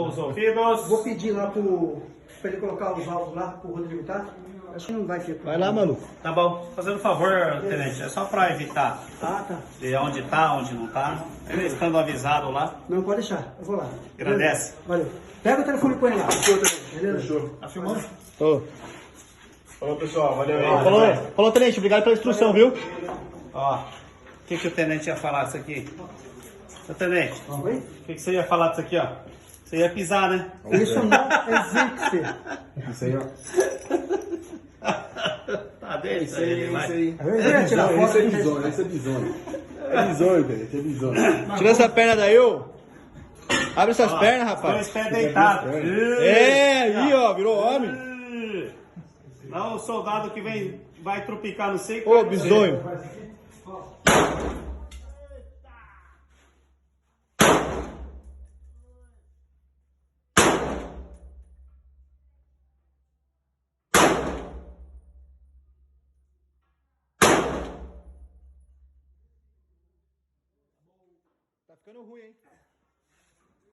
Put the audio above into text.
os ouvidos. Vou pedir lá pra ele colocar os alvos lá pro Rodrigo, tá? Acho que não vai ter. Vai lá, maluco. Tá bom. Fazendo um favor, tenente, é só pra evitar Ah, tá. de onde tá, onde não tá. Ele estando avisado lá. Não, pode deixar. Eu vou lá. Agradece. Valeu. Pega o telefone e põe lá. Beleza? Fechou. Tá filmando? Ô. Falou, pessoal. Valeu aí. Falou, tenente. Obrigado pela instrução, viu? Ó, o que o tenente ia falar disso aqui? Seu tenente, Oi? o que você ia falar disso aqui, ó? Você ia pisar, né? Isso não existe. Isso aí, ó. Tá dele isso aí, vai. Eu ia tirar foto. Esse é bizonho, esse é bizonho. É bizonho, velho. Esse é bizonho. Tira essa perna daí, ô. Abre essas pernas, Dois rapaz. pés deitados. É, aí, ó. Virou homem. Não o soldado que vem, vai tropicar no seco. Ô, bizonho. Tá ficando ruim, hein?